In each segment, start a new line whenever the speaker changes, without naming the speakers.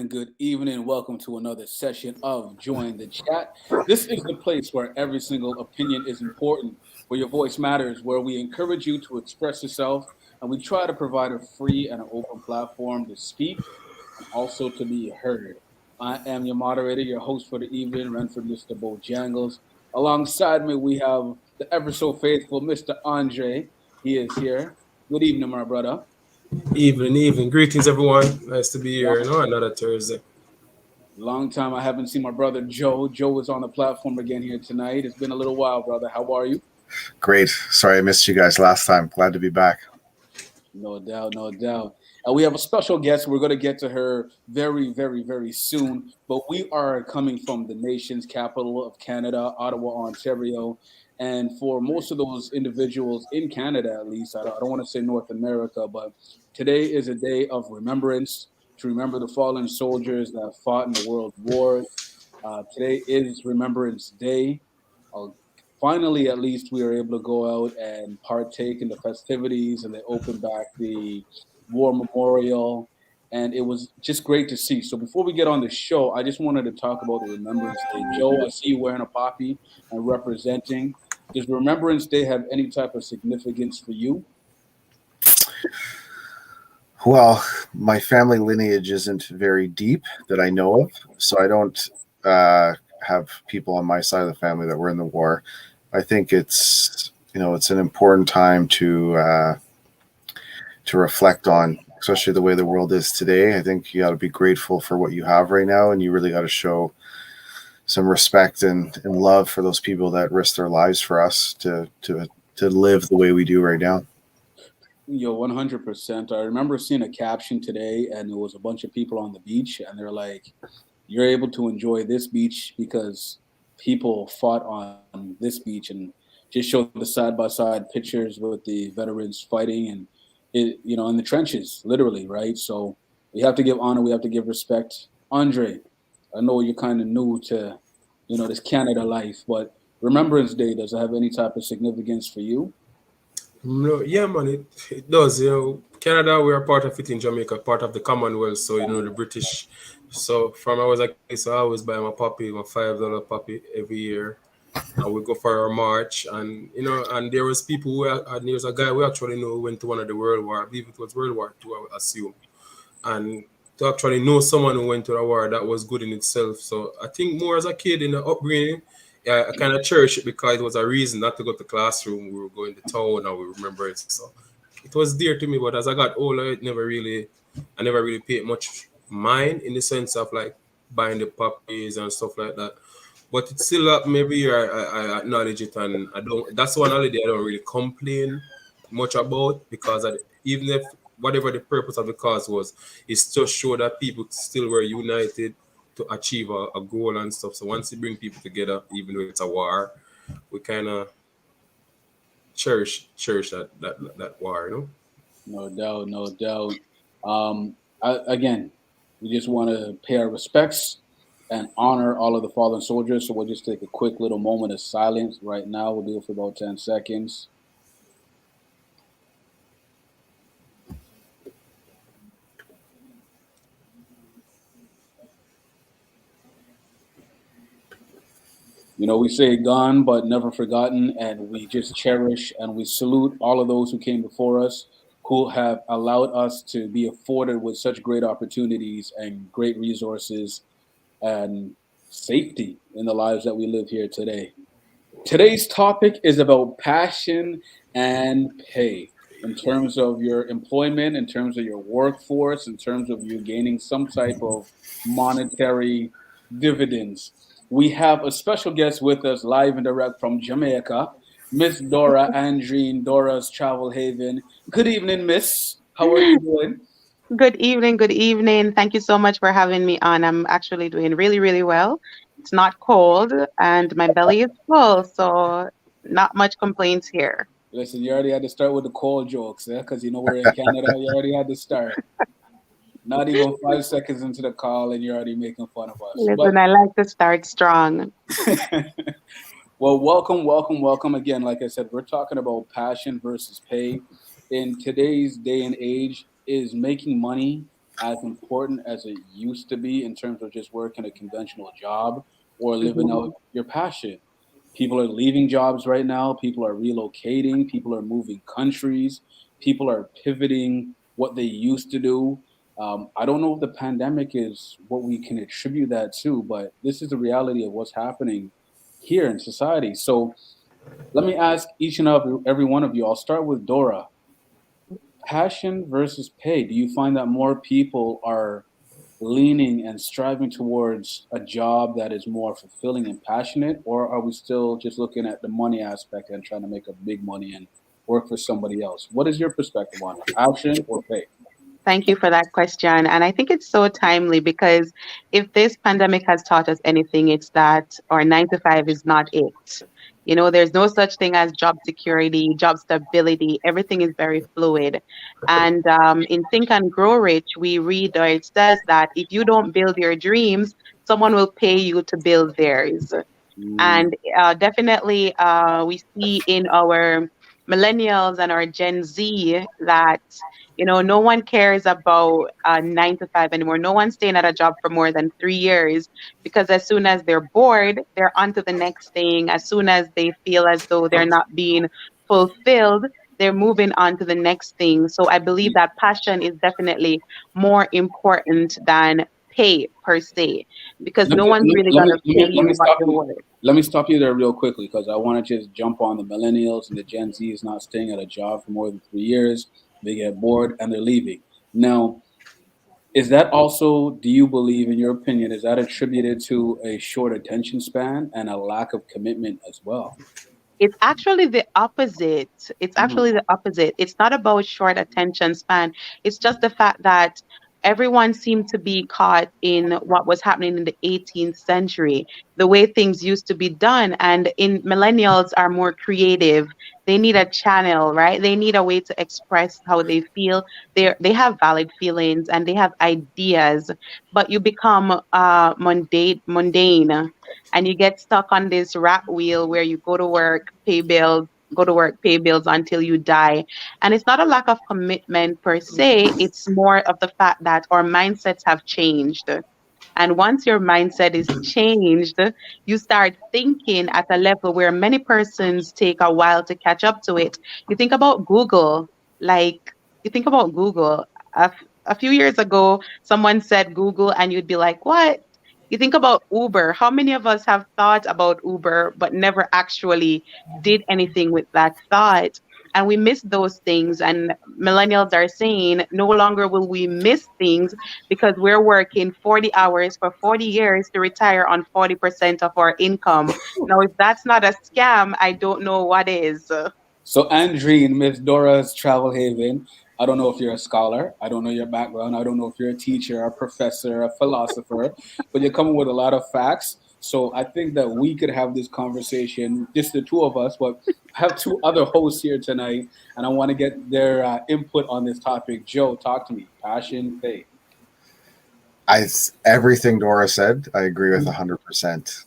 Good evening. Welcome to another session of Join the Chat. This is the place where every single opinion is important, where your voice matters, where we encourage you to express yourself, and we try to provide a free and an open platform to speak and also to be heard. I am your moderator, your host for the evening, Renford Mr. Bojangles. Alongside me, we have the ever so faithful Mr. Andre. He is here. Good evening, my brother.
Evening. Greetings, everyone. Nice to be here. Another Thursday.
Long time I haven't seen my brother Joe. Joe is on the platform again here tonight. It's been a little while, brother. How are you?
Great. Sorry I missed you guys last time. Glad to be back.
No doubt. We have a special guest. We're going to get to her very, very, very soon. But we are coming from the nation's capital of Canada, Ottawa, Ontario. And for most of those individuals in Canada, at least, I don't want to say North America, but today is a day of remembrance to remember the fallen soldiers that fought in the world wars. Today is Remembrance Day. Finally, at least, we were able to go out and partake in the festivities, and they opened back the war memorial, and it was just great to see. So before we get on the show, I just wanted to talk about the Remembrance Day. Joe, I see you wearing a poppy and representing. Does Remembrance Day have any type of significance for you?
Well, my family lineage isn't very deep that I know of, so I don't have people on my side of the family that were in the war. I think it's an important time to reflect on, especially the way the world is today. I think you got to be grateful for what you have right now, and you really got to show some respect and love for those people that risk their lives for us to live the way we do right now.
100%. I remember seeing a caption today, and it was a bunch of people on the beach, and they're like, "You're able to enjoy this beach because people fought on this beach," and just show the side-by-side pictures with the veterans fighting and in the trenches, literally, right? So we have to give honor, we have to give respect. Andre, I know you're kind of new to this Canada life, but Remembrance Day, does it have any type of significance for you?
No, yeah, man, it does. Canada, we are part of it in Jamaica, part of the Commonwealth. So, the British. So, from I was a kid, so I always buy my puppy, my $5 puppy every year. And we go for our march. And there was people and there was a guy we actually know who went to one of the World War. I believe it was World War II, I would assume. And to actually know someone who went to the war, that was good in itself. So I think more as a kid in the upbringing, yeah, I kind of cherish it because it was a reason not to go to classroom. We were going to town and we remember it. So it was dear to me. But as I got older, I never really paid much mind in the sense of like buying the puppies and stuff like that. But it's still up. Maybe I acknowledge it, and I don't. That's one holiday I don't really complain much about because even if whatever the purpose of the cause was, it's just show that people still were united to achieve a goal and stuff. So once you bring people together, even though it's a war, we kind of cherish that war.
No doubt, no doubt. Again, we just want to pay our respects and honor all of the fallen soldiers. So we'll just take a quick little moment of silence right now. We'll do it for about 10 seconds. We say gone but never forgotten, and we just cherish and we salute all of those who came before us, who have allowed us to be afforded with such great opportunities and great resources and safety in the lives that we live here today. Today's topic is about passion and pay in terms of your employment, in terms of your workforce, in terms of you gaining some type of monetary dividends. We have a special guest with us live and direct from Jamaica, Miss Dora Andreen, Dora's Travel Haven. Good evening, Miss. How are you doing?
Good evening. Good evening. Thank you so much for having me on. I'm actually doing really, really well. It's not cold and my belly is full, so not much complaints here.
Listen, you already had to start with the cold jokes, yeah? Because we're in Canada. You already had to start. Not even 5 seconds into the call, and you're already making fun of us. But
Listen, I like to start strong.
well, welcome, welcome, welcome again. Like I said, we're talking about passion versus pay. In today's day and age, is making money as important as it used to be in terms of just working a conventional job or living
Mhm.
out your passion? People are leaving jobs right now. People are relocating. People are moving countries. People are pivoting what they used to do. I don't know if the pandemic is what we can attribute that to, but this is the reality of what's happening here in society. So let me ask each and every one of you. I'll start with Dora. Passion versus pay. Do you find that more people are leaning and striving towards a job that is more fulfilling and passionate, or are we still just looking at the money aspect and trying to make a big money and work for somebody else? What is your perspective on it? Passion or pay?
Thank you for that question. And I think it's so timely because if this pandemic has taught us anything, it's that our 9 to 5 is not it. There's no such thing as job security, job stability. Everything is very fluid. And in Think and Grow Rich, we read or it says that if you don't build your dreams, someone will pay you to build theirs.
Mm,
And definitely, we see in our millennials and our Gen Z that, no one cares about 9 to 5 anymore. No one's staying at a job for more than 3 years because as soon as they're bored, they're on to the next thing. As soon as they feel as though they're not being fulfilled, they're moving on to the next thing. So I believe that passion is definitely more important than pay per se because no one's really going to pay you what you're worth.
let me stop you there real quickly because I want to just jump on the millennials and the Gen Z is not staying at a job for more than 3 years. They get bored and they're leaving. Now, is that also, do you believe, in your opinion, is that attributed to a short attention span and a lack of commitment as well?
It's actually the opposite. It's
Mhm.
actually the opposite. It's not about short attention span. It's just the fact that everyone seemed to be caught in what was happening in the 18th century, the way things used to be done. And in millennials are more creative. They need a channel, right? They need a way to express how they feel. They have valid feelings and they have ideas, but you become mundane and you get stuck on this rat wheel where you go to work, pay bills, go to work, pay bills until you die. And it's not a lack of commitment per se, it's more of the fact that our mindsets have changed. And once your mindset is changed, you start thinking at a level where many persons take a while to catch up to it. You think about Google, like, you think about Google. A few years ago, someone said Google, and you'd be like, what? You think about Uber. How many of us have thought about Uber but never actually did anything with that thought? And we miss those things. And millennials are saying no longer will we miss things because we're working 40 hours for 40 years to retire on 40% of our income. Now, if that's not a scam, I don't know what is.
So, Andreen, Miss Dora's Travel Haven. I don't know if you're a scholar. I don't know your background. I don't know if you're a teacher, a professor, a philosopher, but you're coming with a lot of facts. So, I think that we could have this conversation, just the two of us, but I have two other hosts here tonight, and I want to get their input on this topic. Joe, talk to me. Passion, faith.
Everything Dora said, I agree with 100%.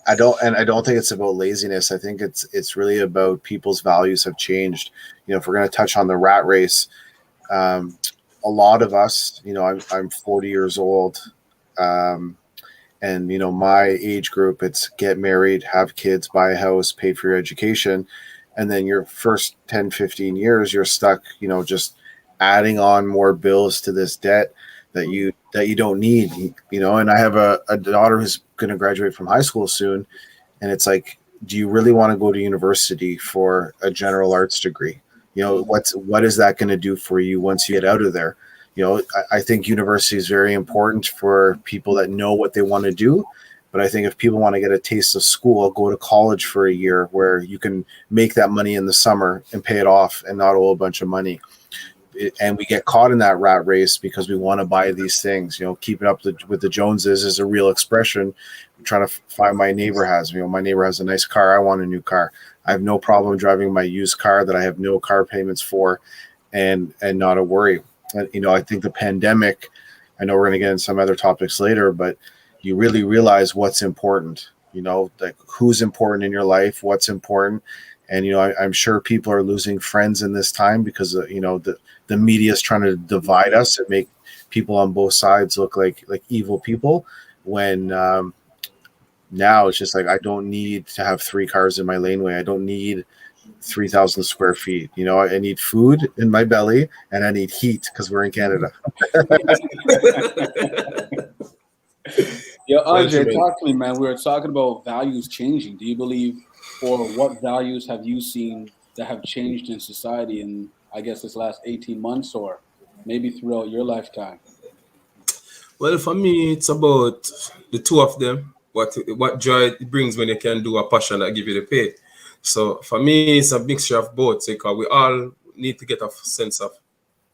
I don't think it's about laziness. I think it's really about people's values have changed. If we're going to touch on the rat race, a lot of us, I'm 40 years old, and my age group, it's get married, have kids, buy a house, pay for your education, and then your first 10, 15 years, you're stuck, just adding on more bills to this debt that you don't need, and I have a daughter who's going to graduate from high school soon, and it's like, do you really want to go to university for a general arts degree? What is that going to do for you once you get out of there? I think university is very important for people that know what they want to do, but I think if people want to get a taste of school, go to college for a year where you can make that money in the summer and pay it off and not owe a bunch of money. And we get caught in that rat race because we want to buy these things. Keeping up with the Joneses is a real expression. I'm trying to find my neighbor has. My neighbor has a nice car. I want a new car. I have no problem driving my used car that I have no car payments for, and not a worry. And, I think the pandemic. I know we're going to get into some other topics later, but you really realize what's important. Like who's important in your life, what's important. And, I'm sure people are losing friends in this time because, the media is trying to divide us and make people on both sides look like evil people when now it's just like, I don't need to have 3 cars in my laneway. I don't need 3,000 square feet. I need food in my belly and I need heat because we're in Canada.
Yo, Andre, talk to me, man. We were talking about values changing. Do you believe, or what values have you seen that have changed in society in, I guess, this last 18 months or maybe throughout your lifetime?
Well, for me, it's about the two of them. What joy it brings when you can do a passion that give you the pay. So for me, it's a mixture of both. Because we all need to get a sense of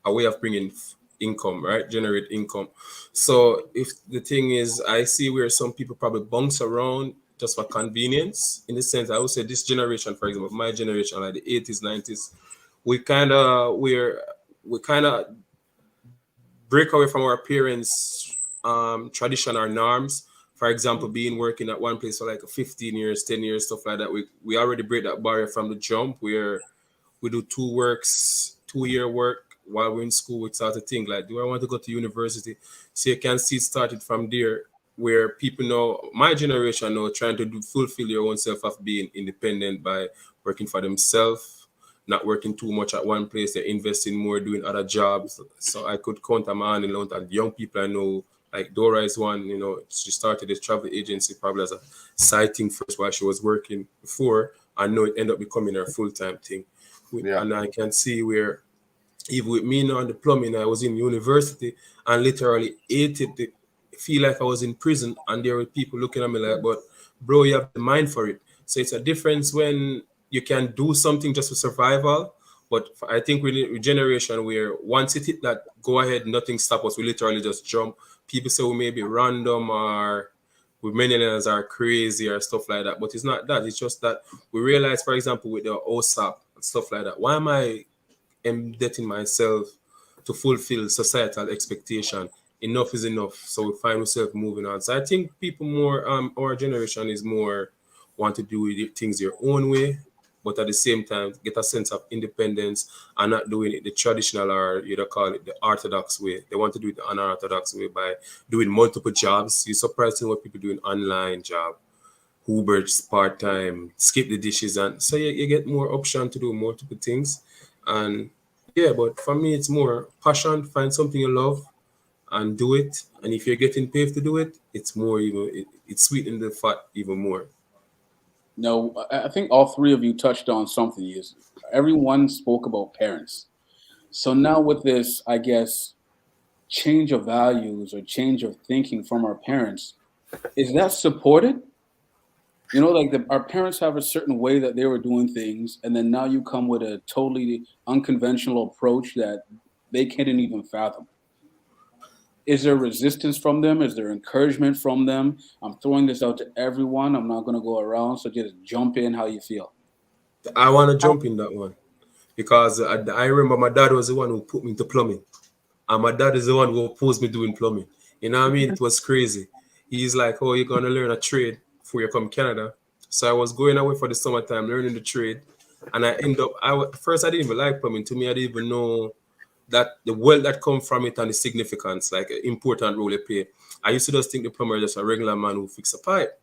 a way of bringing income, right? Generate income. So if the thing is, I see where some people probably bounce around just for convenience. In the sense, I would say this generation, for example, my generation, like the 80s, 90s, we kind of break away from our parents' tradition or norms. For example, being working at one place for like 15 years, 10 years, stuff like that. We already break that barrier from the jump where we do 2-year work while we're in school. We start to think like, do I want to go to university? So you can see it started from there, where people know, my generation know, trying to fulfill your own self of being independent by working for themselves, not working too much at one place. They're investing more, doing other jobs. So I could count on my hand and lot of young people I know, like Dora is one. She started a travel agency probably as a side thing first while she was working before. I know it ended up becoming her full-time thing. Yeah. And I can see where, even with me now on the plumbing, I was in university and literally hated it. Feel like I was in prison, and there were people looking at me like, but bro, you have the mind for it. So it's a difference when you can do something just for survival. But I think we're in a generation where once it hit that go ahead, nothing stop us. We literally just jump. People say we may be random or we millennials are crazy or stuff like that. But it's not that. It's just that we realize, for example, with the OSAP and stuff like that, why am I indebting myself to fulfill societal expectation? Enough is enough. So we find ourselves moving on. So I think people more, our generation is more want to do things their own way. but at the same time get a sense of independence and not doing it the traditional, or you'd call it the orthodox way. They want to do it the unorthodox way by doing multiple jobs. You're surprised at what people doing online job, Uber part time, skip the dishes, and so you get more option to do multiple things. And yeah, but for me, it's more passion. Find something you love and do it. And if you're getting paid to do it, it's more even it sweetens the fat even more.
No, I think all three of you touched on something. Is everyone spoke about parents. So now with this, I guess, change of values or change of thinking from our parents, is that supported? You know, like our parents have a certain way that they were doing things, and then now you come with a totally unconventional approach that they can't even fathom. Is there resistance from them? Is there encouragement from them? I'm throwing this out to everyone. I'm not going to go around, so just jump in how you feel.
I want to jump in that one because I remember my dad was the one who put me into plumbing, and my dad is the one who opposed me doing plumbing. You know what I mean? It was crazy. He's like, "Oh, you're gonna learn a trade before you come to Canada." So I was going away for the summertime learning the trade, and I end up. First I didn't even like plumbing. To me, I didn't even know that the wealth that come from it and the significance, like an important role it play. I used to just think the plumber is just a regular man who fix a pipe.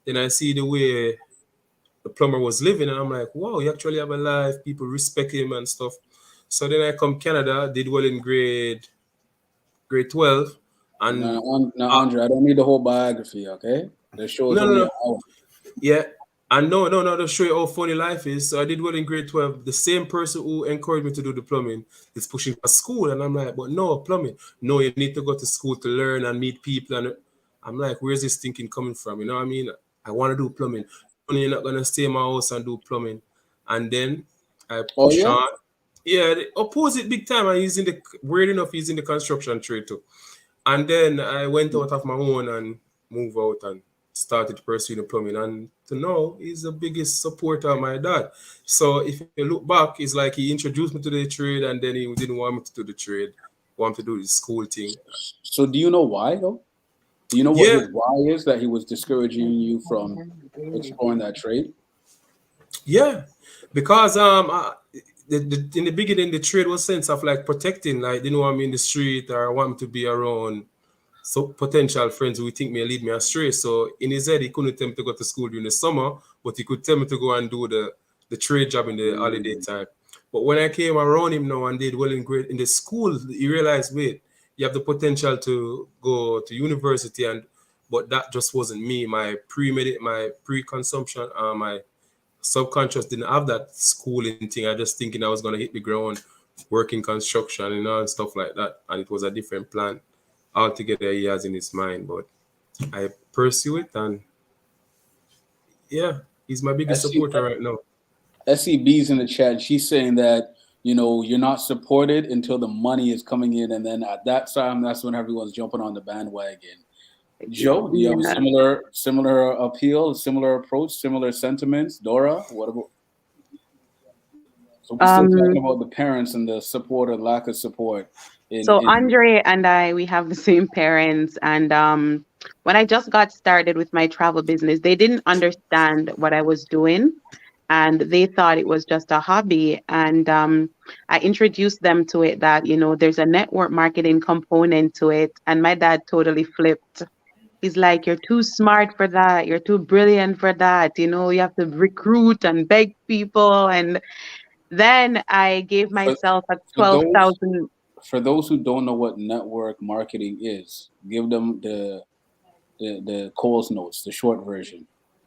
Then I see the way the plumber was living, and I'm like, wow, he actually have a life. People respect him and stuff. So then I come Canada, did well in grade 12, and
Now, Andre, I don't need the whole biography, okay? The show is
no, no,
only
no,
an hour.
yeah. And no, to show you how funny life is. So I did well in grade 12. The same person who encouraged me to do the plumbing is pushing for school. And I'm like, but no, plumbing. No, you need to go to school to learn and meet people. And I'm like, where's this thinking coming from? You know what I mean? I want to do plumbing. You're not going to stay in my house and do plumbing. And then I
Oh
push
yeah.
on. Yeah, they oppose it big time. And weird enough, he's in the construction trade too. And then I went out of my own and moved out and started pursuing the plumbing. And to know, he's the biggest supporter of my dad. So if you look back, it's like he introduced me to the trade and then he didn't want me to do the trade, want me to do the school thing.
So do you know why though? Do you know what
Yeah,
his why is that he was discouraging you from exploring that trade?
yeah. Because in the beginning the trade was sense of like protecting, like they didn't want me in the street or want me to be around so potential friends who think may lead me astray. So in his head, he couldn't tell me to go to school during the summer, but he could tell me to go and do the trade job in the holiday time. But when I came around him now and did well in grade in the school, he realized, wait, you have the potential to go to university, and but that just wasn't me. My pre-consumption, my subconscious didn't have that schooling thing. I just thinking I was gonna hit the ground, working construction, and stuff like that, and it was a different plan altogether he has in his mind. But I pursue it, and yeah, he's my
I
biggest
see
supporter right now.
SEB's in the chat. She's saying that you're not supported until the money is coming in, and then at that time, that's when everyone's jumping on the bandwagon. Joe, do you have a
Yeah.
similar appeal, similar approach, similar sentiments? Dora, what about? So we're still talking
Um,
about the parents and the support or lack of support
so
in
Andre and I, we have the same parents, and when I just got started with my travel business, they didn't understand what I was doing, and they thought it was just a hobby. And I introduced them to it that there's a network marketing component to it, and my dad totally flipped. He's like, "You're too smart for that. You're too brilliant for that. You have to recruit and beg people." And then I gave
for,
myself a
for those
12,000.
for those who don't know what network marketing is, give them the Coles notes, the short version.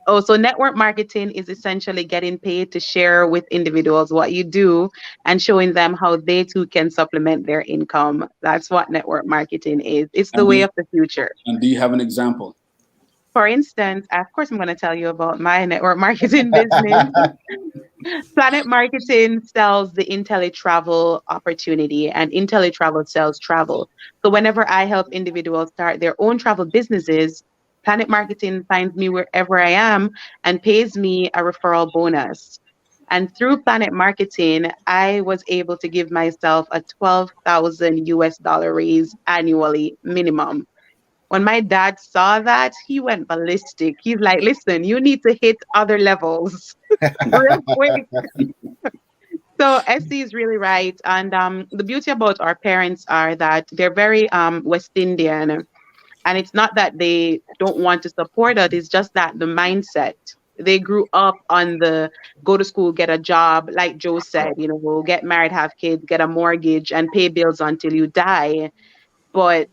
Oh, so network marketing is essentially getting paid to share with individuals what you do and showing them how they too can supplement their income. That's what network marketing is. It's the
And
way
do
of the future.
and do you have an example?
For instance, of course, I'm going to tell you about my network marketing business. Planet Marketing sells the IntelliTravel opportunity, and IntelliTravel sells travel. So whenever I help individuals start their own travel businesses, Planet Marketing finds me wherever I am and pays me a referral bonus. And through Planet Marketing, I was able to give myself a 12,000 US dollar raise annually minimum. When my dad saw that, he went ballistic. He's like, "Listen, you need to hit other levels." real quick. So SC is really right, and the beauty about our parents are that they're very West Indian, and it's not that they don't want to support us, it's just that the mindset. They grew up on the go to school, get a job, like Joe said, we'll get married, have kids, get a mortgage, and pay bills until you die. But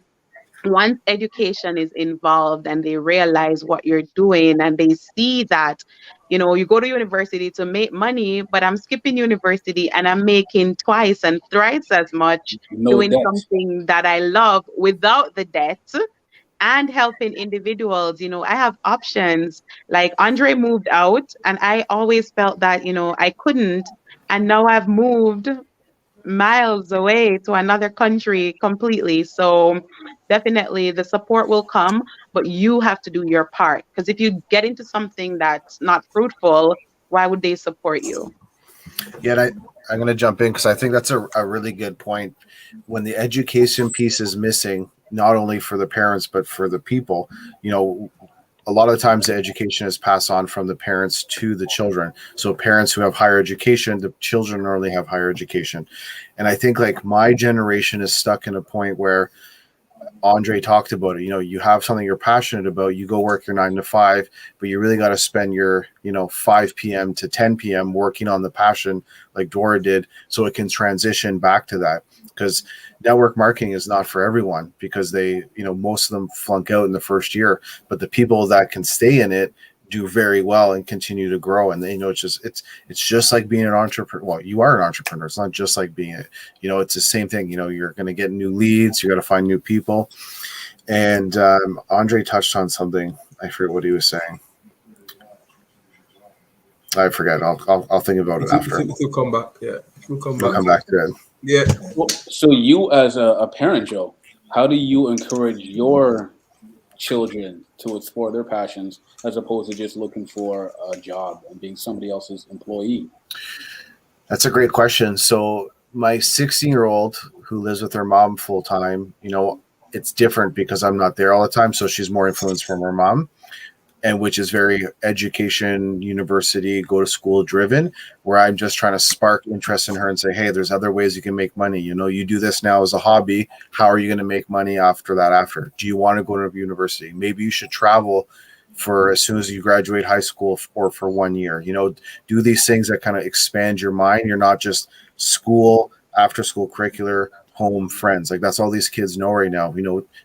once education is involved and they realize what you're doing and they see that, you go to university to make money, but I'm skipping university and I'm making twice and thrice as much
No
doing
debt.
something that I love without the debt and helping individuals. I have options. Like Andre moved out and I always felt that, I couldn't. And now I've moved miles away to another country completely. So definitely the support will come, but you have to do your part. Because if you get into something that's not fruitful, why would they support you?
Yeah, and I'm going to jump in because I think that's a really good point. When the education piece is missing, not only for the parents but for the people, a lot of times the education is passed on from the parents to the children. So parents who have higher education, the children normally have higher education. And I think like my generation is stuck in a point where Andre talked about it. You have something you're passionate about, you go work your 9 to 5, but you really got to spend your, 5 p.m. to 10 p.m. working on the passion like Dora did so it can transition back to that. Because network marketing is not for everyone because they, most of them flunk out in the first year, but the people that can stay in it do very well and continue to grow. And it's just like being an entrepreneur. Well, you are an entrepreneur. It's not just like being it, it's the same thing. You're going to get new leads. You got to find new people. And Andre touched on something. I forget what he was saying. I forget. I'll think about it after.
It'll come back. Yeah. It'll come
We'll come back to it.
Yeah.
Well, so you as a parent, Joe, how do you encourage your children to explore their passions as opposed to just looking for a job and being somebody else's employee?
That's a great question. So my 16-year-old who lives with her mom full time, it's different because I'm not there all the time. So she's more influenced from her mom, and which is very education, university, go to school driven, where I'm just trying to spark interest in her and say, hey, there's other ways you can make money. You do this now as a hobby. How are you going to make money after that? Do you want to go to university? Maybe you should travel for as soon as you graduate high school or for 1 year. Do these things that kind of expand your mind. You're not just school, after school curricular, home, friends. Like that's all these kids know right now.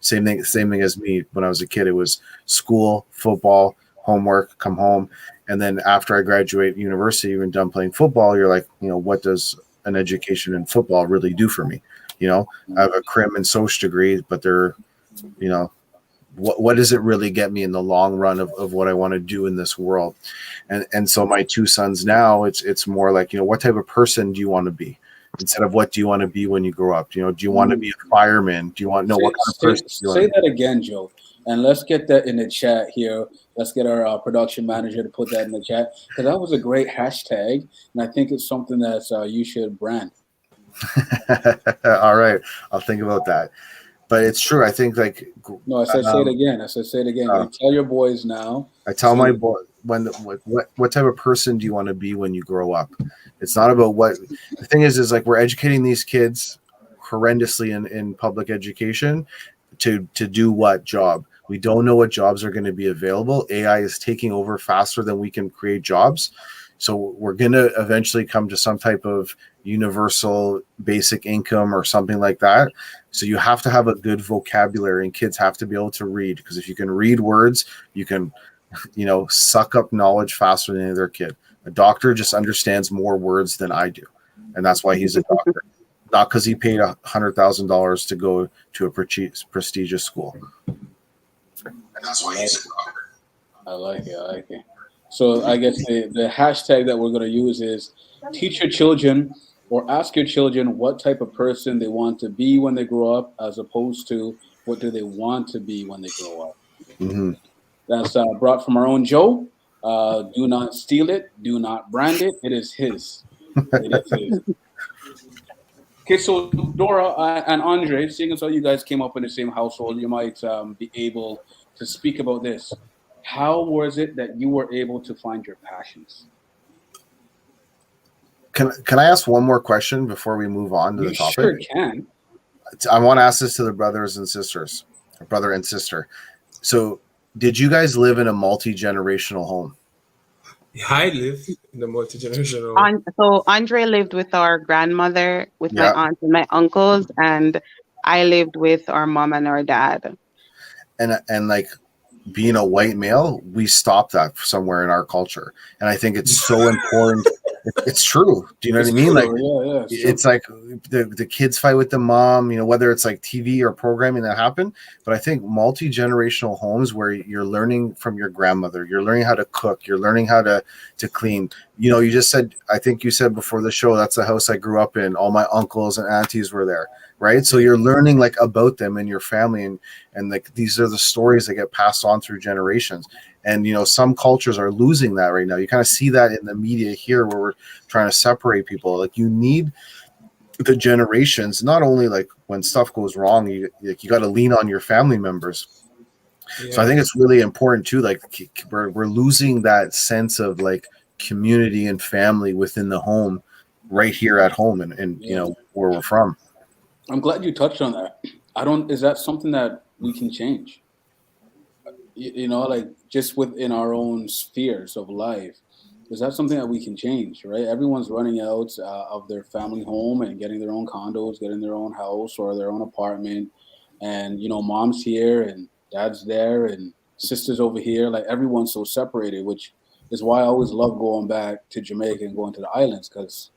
Same thing as me when I was a kid. It was school, football, homework, come home. And then after I graduate university and done playing football, you're like, what does an education in football really do for me? I have a crim and soc degree, but they're, what does it really get me in the long run of what I want to do in this world? And so my two sons now, it's more like, what type of person do you want to be? Instead of what do you want to be when you grow up? Do you want to be a fireman? Do you want to know what kind of person?
Say that again, Joe. And let's get that in the chat here. Let's get our production manager to put that in the chat because that was a great hashtag. And I think it's something that you should brand.
All right. I'll think about that. But it's true. I think like.
No, I said say it again. I said say it again. You tell your boys now.
I tell my boy what type of person do you want to be when you grow up? It's not about what the thing is like we're educating these kids horrendously in public education to do what job? We don't know what jobs are going to be available. AI is taking over faster than we can create jobs. So we're going to eventually come to some type of universal basic income or something like that. So you have to have a good vocabulary and kids have to be able to read because if you can read words, you can, suck up knowledge faster than any other kid. A doctor just understands more words than I do. And that's why he's a doctor. Not because he paid $100,000 to go to a prestigious school. And that's why he's a doctor.
I like it. So I guess the hashtag that we're going to use is teach your children or ask your children what type of person they want to be when they grow up as opposed to what do they want to be when they grow up.
Mm-hmm.
That's brought from our own Joe. Do not steal it. Do not brand it. It is his. It is his. Okay, so Dora and Andre, seeing as how you guys came up in the same household, you might be able to speak about this. How was it that you were able to find your passions?
Can I ask one more question before we move on to the
You
topic?
sure can.
I want to ask this to the brothers and sisters, brother and sister. So, did you guys live in a multi-generational home?
I live in the multi-generational.
So Andre lived with our grandmother, with my
Yeah.
aunt and my uncles, and I lived with our mom and our dad.
And like being a white male, we stopped that somewhere in our culture, and I think it's so important. It's true. Do you know what I mean? Like,
yeah,
it's like the kids fight with the mom, whether it's like TV or programming that happen. But I think multi-generational homes where you're learning from your grandmother, you're learning how to cook, you're learning how to clean. You just said, I think you said before the show, that's the house I grew up in. All my uncles and aunties were there, right? So you're learning like about them and your family, and like these are the stories that get passed on through generations. And some cultures are losing that right now. You kind of see that in the media here, where we're trying to separate people. Like, you need the generations, not only like when stuff goes wrong, you got to lean on your family members. Yeah. So I think it's really important too. Like, we're losing that sense of like community and family within the home, right here at home, and where we're from.
I'm glad you touched on that. Is that something that we can change? Like just within our own spheres of life, is that something that we can change, right? Everyone's running out of their family home and getting their own condos, getting their own house or their own apartment. And, mom's here and dad's there and sisters over here. Like, everyone's so separated, which is why I always love going back to Jamaica and going to the islands, because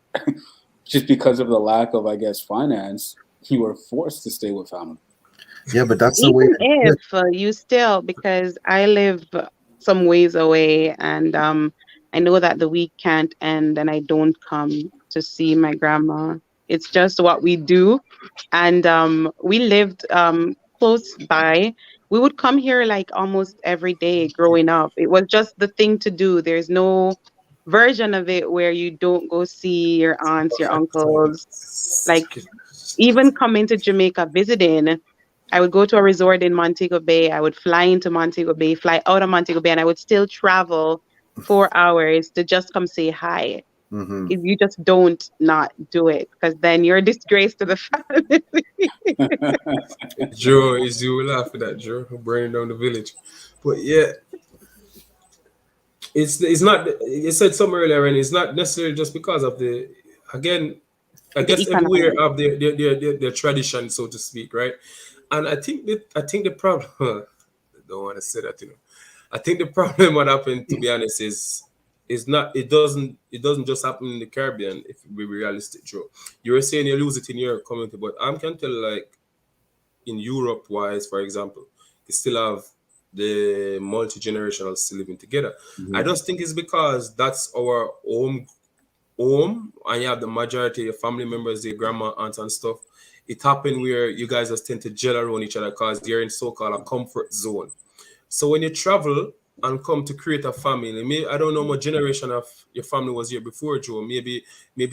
just because of the lack of, I guess, finance, you were forced to stay with family.
Yeah, but that's the way.
If you still, because I live some ways away, and I know that the week can't end, and I don't come to see my grandma. It's just what we do, and we lived close by. We would come here like almost every day growing up. It was just the thing to do. There's no version of it where you don't go see your aunts, your uncles. Like, even coming to Jamaica visiting, I would go to a resort in Montego Bay. I would fly into Montego Bay, fly out of Montego Bay, and I would still travel 4 hours to just come say hi.
Mm-hmm.
If you just don't not do it, because then you're a disgrace to the family.
Joe, is you laugh at that, Joe, burning down the village. But yeah, it's not. You said something earlier, and it's not necessarily just because of I guess everywhere have their tradition, so to speak, right? And I think the problem. I don't want to say that, I think the problem, what happened, to be honest, is not. It doesn't just happen in the Caribbean. If we be realistic, Joe, you were saying you lose it in your community, but I can tell, like, in Europe, wise, for example, you still have the multi-generational still living together. Mm-hmm. I just think it's because that's our home, and you have the majority of your family members, your grandma, aunts, and stuff. It happened where you guys just tend to gel around each other because you're in so-called a comfort zone. So when you travel and come to create a family, I don't know what generation of your family was here before, Joe. Maybe,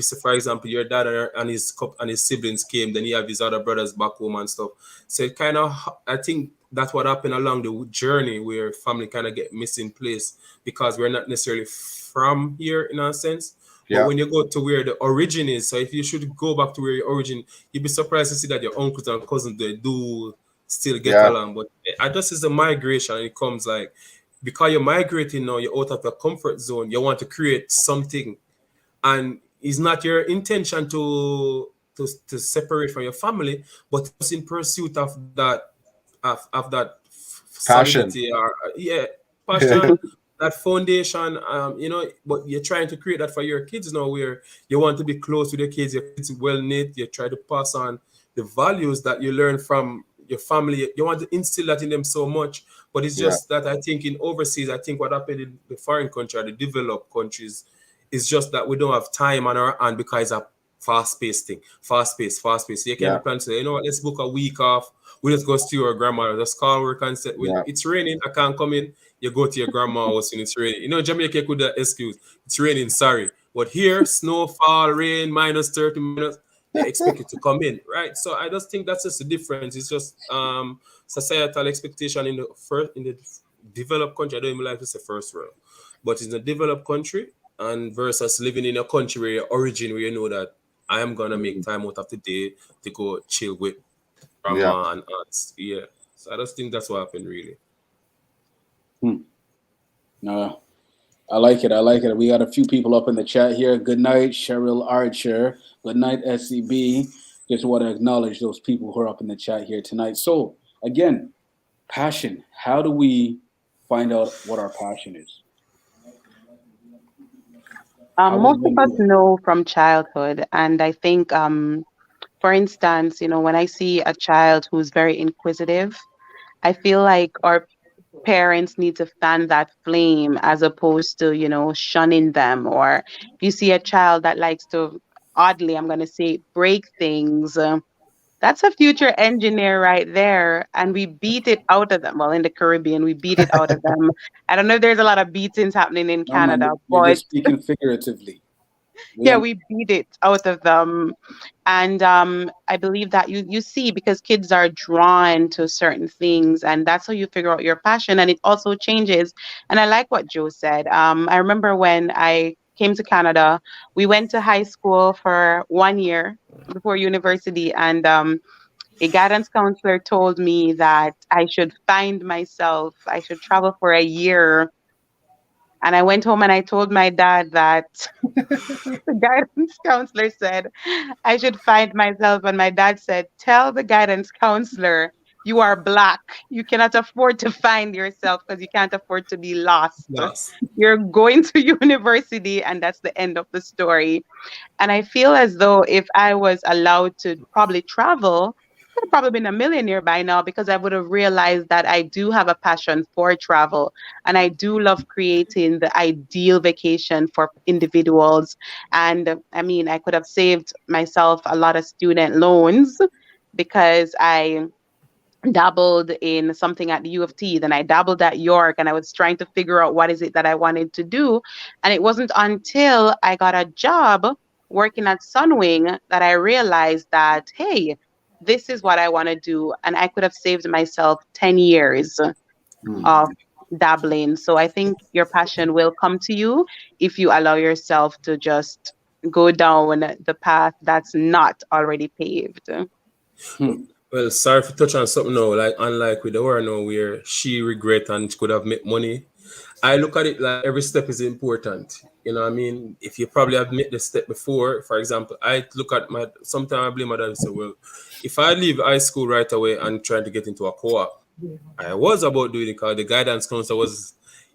say, for example, your dad and his siblings came, then you have his other brothers back home and stuff. So it kind of, I think that's what happened along the journey, where family kind of get missing place because we're not necessarily from here in a sense. Yeah. But when you go to where the origin is, so if you should go back to where your origin, you'd be surprised to see that your uncles and cousins, they do still get along. But I just, is a migration, and it comes like, because you're migrating now, you're out of the comfort zone, you want to create something, and it's not your intention to separate from your family, but it's in pursuit of that
passion,
passion. That foundation, but you're trying to create that for your kids now, where you want to be close to the kids, your kids well knit, you try to pass on the values that you learn from your family. You want to instill that in them so much, but it's just that I think in overseas, I think what happened in the foreign country, the developed countries, is just that we don't have time on our hand because of fast-paced thing, fast-paced. So you can't plan to say, what, let's book a week off. We just go to your grandma, just call work and say, it's raining, I can't come in. You go to your grandma's house and it's raining. Jamaica could that excuse. It's raining, sorry. But here, snowfall, rain, minus 30 minutes, they expect you to come in, right? So I just think that's just the difference. It's just societal expectation in the developed country. I don't even like to say first world, but in the developed country, and versus living in a country where your origin, where you know that I am gonna make time out of the day to go chill with grandma and aunts. Yeah. So I just think that's what happened really.
No, I like it. I like it. We got a few people up in the chat here. Good night, Cheryl Archer. Good night, SCB. Just want to acknowledge those people who are up in the chat here tonight. So again, passion. How do we find out what our passion is?
Most of us know from childhood, and I think, for instance, when I see a child who's very inquisitive, I feel like our parents need to fan that flame as opposed to, shunning them. Or if you see a child that likes to, oddly, I'm going to say, break things, that's a future engineer right there. And we beat it out of them. Well, in the Caribbean, we beat it out of them. I don't know if there's a lot of beatings happening in
No, man,
Canada,
you're
but
just speaking figuratively.
yeah, we beat it out of them. And I believe that you see, because kids are drawn to certain things, and that's how you figure out your passion. And it also changes. And I like what Joe said. I remember when I came to Canada, we went to high school for 1 year before university, and a guidance counselor told me that I should find myself, I should travel for a year. And I went home and I told my dad that the guidance counselor said I should find myself. And my dad said, tell the guidance counselor you are Black. You cannot afford to find yourself because you can't afford to be lost.
Yes.
You're going to university, and that's the end of the story. And I feel as though if I was allowed to probably travel, I could have probably been a millionaire by now, because I would have realized that I do have a passion for travel, and I do love creating the ideal vacation for individuals. And I mean, I could have saved myself a lot of student loans because I dabbled in something at the U of T, then I dabbled at York, and I was trying to figure out what is it that I wanted to do. And it wasn't until I got a job working at Sunwing that I realized that, hey, this is what I want to do. And I could have saved myself 10 years of dabbling. So I think your passion will come to you if you allow yourself to just go down the path that's not already paved.
Well, sorry for touch on something now, like unlike with the war now where she regret and she could have made money. I look at it like every step is important. You know what I mean? If you probably have made the step before, for example, I look at sometimes I blame my dad and say, well, if I leave high school right away and trying to get into a co-op, I was about doing it because the guidance counselor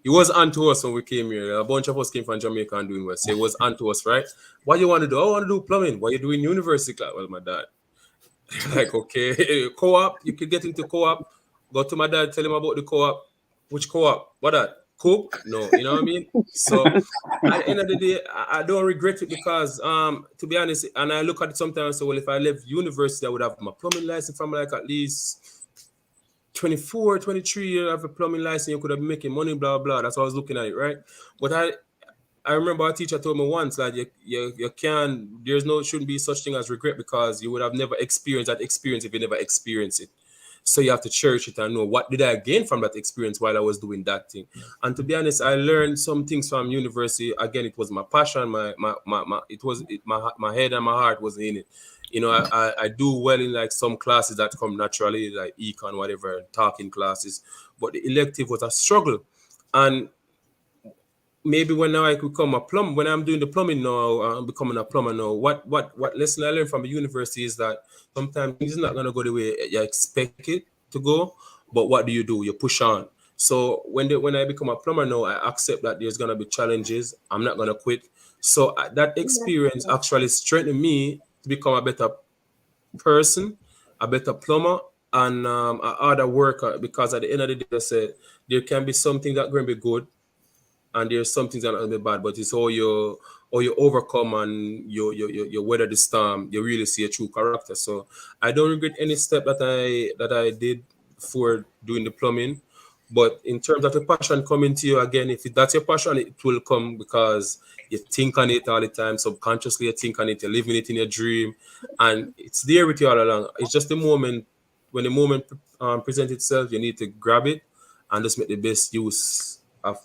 he was onto us when we came here. A bunch of us came from Jamaica and doing well. So it was onto us, right? What do you want to do? I want to do plumbing. What are you doing university class? Well, my dad. Like, okay, co-op, you could get into co-op. Go to my dad, tell him about the co-op. Which co-op? What that? Cook? No, you know what I mean? So at the end of the day, I don't regret it because to be honest, and I look at it sometimes, so well, if I left university, I would have my plumbing license from like at least 24, 23 years. I have a plumbing license, you could have been making money, blah blah. That's what I was looking at it, right? But I remember our teacher told me once that you can, shouldn't be such thing as regret because you would have never experienced that experience if you never experienced it. So you have to cherish it and know what did I gain from that experience while I was doing that thing. And to be honest, I learned some things from university. Again, it was my passion, my head and my heart was in it. You know, I do well in like some classes that come naturally, like econ, whatever, talking classes. But the elective was a struggle. And maybe when now I become a plumber, when I'm doing the plumbing now, I'm becoming a plumber now. What lesson I learned from the university is that sometimes things is not gonna go the way you expect it to go. But what do? You push on. So when I become a plumber now, I accept that there's gonna be challenges. I'm not gonna quit. So that experience actually strengthened me to become a better person, a better plumber, and a harder worker. Because at the end of the day, I said there can be something that going to be good and there's some things that are going to be bad, but it's all you overcome and you weather the storm. You really see a true character. So I don't regret any step that I did for doing the plumbing. But in terms of the passion coming to you again, if that's your passion, it will come because you think on it all the time. Subconsciously, you think on it. You're living it in your dream, and it's there with you all along. It's just the moment when the moment presents itself, you need to grab it and just make the best use of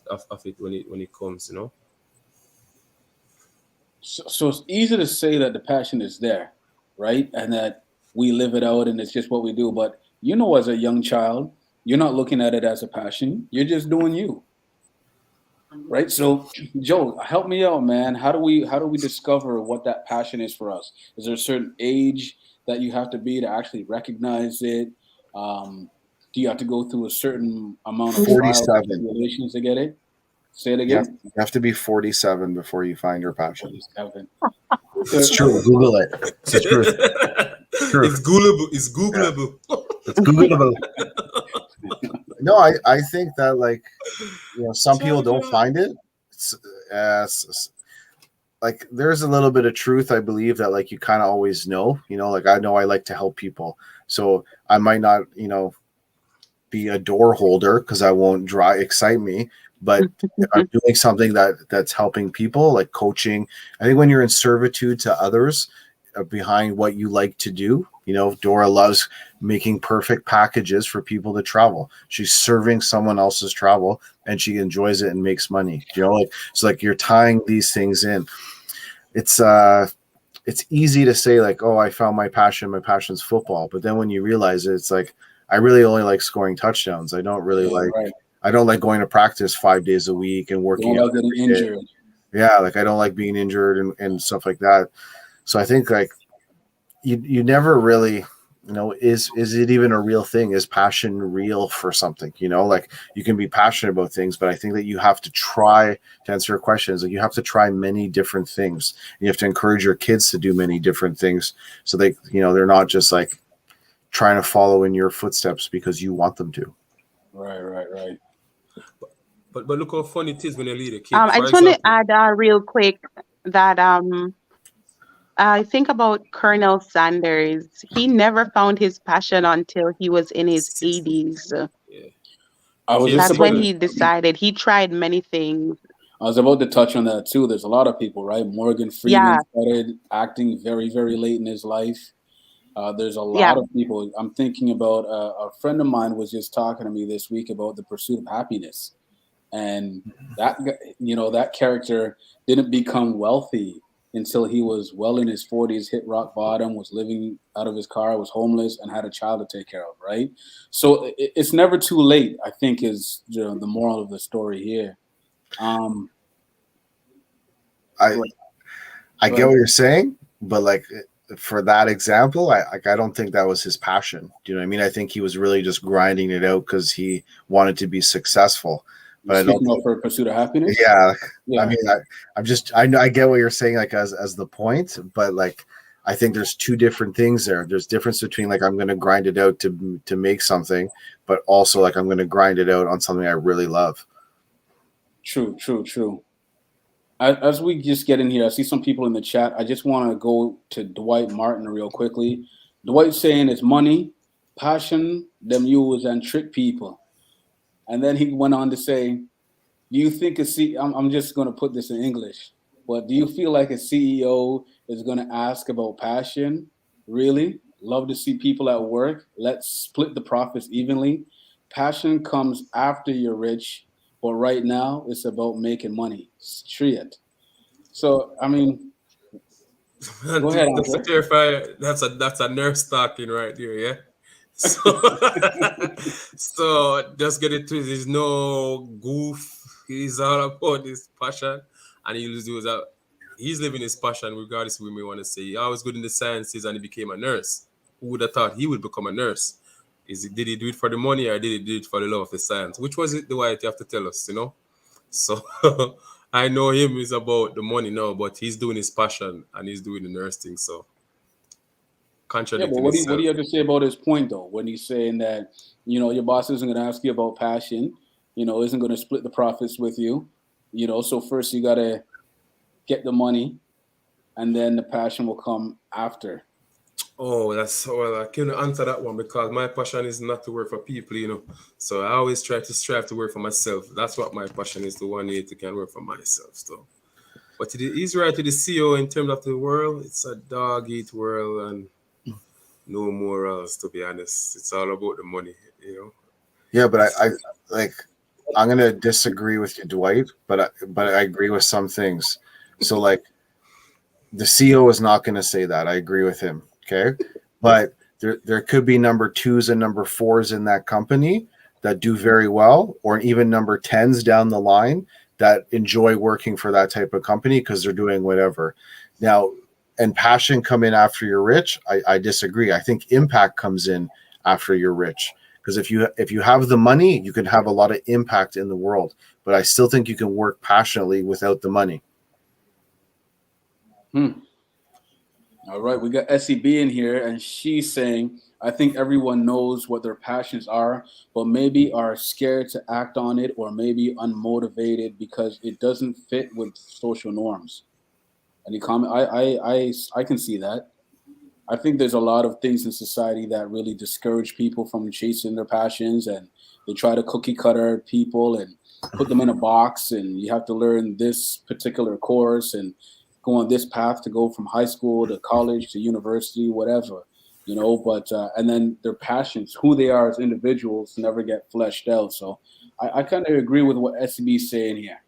it when it comes, you know.
So it's easy to say that the passion is there, right? And that we live it out and it's just what we do. But as a young child, you're not looking at it as a passion. You're just doing you, right? So, Joe, help me out, man. How do we discover what that passion is for us? Is there a certain age that you have to be to actually recognize it? Do you have to go through a certain amount of trials and
47.
tribulations to get it? Say it
You have,
again.
you have to be 47 before you find your passion.
47.
It's true. Google it. It's the truth. True.
It's Googleable. It's Googleable.
It's Googleable. No, I think that some people don't find it. Like there's a little bit of truth. I believe that like you kind of always know. Like I know I like to help people, so I might not be a door holder because I won't excite me. But if I'm doing something that's helping people, like coaching, I think when you're in servitude to others behind what you like to do, Dora loves making perfect packages for people to travel. She's serving someone else's travel and she enjoys it and makes money. It's like you're tying these things in. It's easy to say like, oh, I found my passion. My passion's football. But then when you realize it, it's like, I really only like scoring touchdowns. I don't really I don't like going to practice 5 days a week and working out.
Getting injured.
Yeah, like I don't like being injured and stuff like that. So I think like you never really, is it even a real thing? Is passion real for something? Like you can be passionate about things, but I think that you have to try to answer your questions. Like you have to try many different things. You have to encourage your kids to do many different things so they, they're not just like trying to follow in your footsteps because you want them to.
Right.
But look how funny it is when you lead a kid.
I just want to add real quick that I think about Colonel Sanders. He never found his passion until he was in his 80s.
Yeah.
That's when he decided. He tried many things.
I was about to touch on that too. There's a lot of people, right? Morgan Freeman started acting very, very late in his life. There's a lot of people. I'm thinking about a friend of mine was just talking to me this week about The Pursuit of Happiness. And that character didn't become wealthy until he was well in his 40s, hit rock bottom, was living out of his car, was homeless, and had a child to take care of, right? So it's never too late, I think, is the moral of the story here.
I get what you're saying, but like for that example, I don't think that was his passion. Do you know what I mean? I think he was really just grinding it out because he wanted to be successful. But I don't
think for Pursuit of Happiness.
Yeah. I mean, I get what you're saying, like as the point, but like I think there's two different things there. There's difference between like I'm going to grind it out to make something, but also like I'm going to grind it out on something I really love.
True. As we just get in here, I see some people in the chat. I just want to go to Dwight Martin real quickly. Dwight's saying it's money, passion, them use and trick people. And then he went on to say, do you think I'm just going to put this in English, but do you feel like a CEO is going to ask about passion? Really? Love to see people at work. Let's split the profits evenly. Passion comes after you're rich, but right now it's about making money. Straight. So, I mean, go ahead.
Just to clarify, that's a nurse talking right there, yeah? So just get it to there's no goof. He's all about his passion, and he's living his passion regardless of what we may want to say. He always good in the sciences, and he became a nurse. Who would have thought he would become a nurse? Did he do it for the money, or did he do it for the love of the science? Which was it? The white you have to tell us, So I know him is about the money now, but he's doing his passion and he's doing the nurse thing. So.
Yeah, but what do you have to say about his point though? When he's saying that your boss isn't going to ask you about passion, isn't going to split the profits with you, so first you got to get the money, and then the passion will come after.
Oh, I can't answer that one because my passion is not to work for people, So I always try to strive to work for myself. That's what my passion is. The one day to can work for myself. So, but it is right to the CEO in terms of the world. It's a dog eat world and. No morals, to be honest. It's all about the money,
Yeah, but I'm gonna disagree with you, Dwight. But I agree with some things. So like, the CEO is not going to say that. I agree with him. Okay. But there could be number 2s and number 4s in that company that do very well, or even number 10s down the line that enjoy working for that type of company because they're doing whatever. Now, and passion come in after you're rich. I disagree. I think impact comes in after you're rich. Because if you have the money, you can have a lot of impact in the world. But I still think you can work passionately without the money.
All right, we got SEB in here, and she's saying, I think everyone knows what their passions are, but maybe are scared to act on it, or maybe unmotivated because it doesn't fit with social norms. Any comment? I can see that. I think there's a lot of things in society that really discourage people from chasing their passions, and they try to cookie cutter people and put them in a box, and you have to learn this particular course and go on this path to go from high school to college to university, whatever, but and then their passions, who they are as individuals, never get fleshed out. So I kind of agree with what SCB is saying here.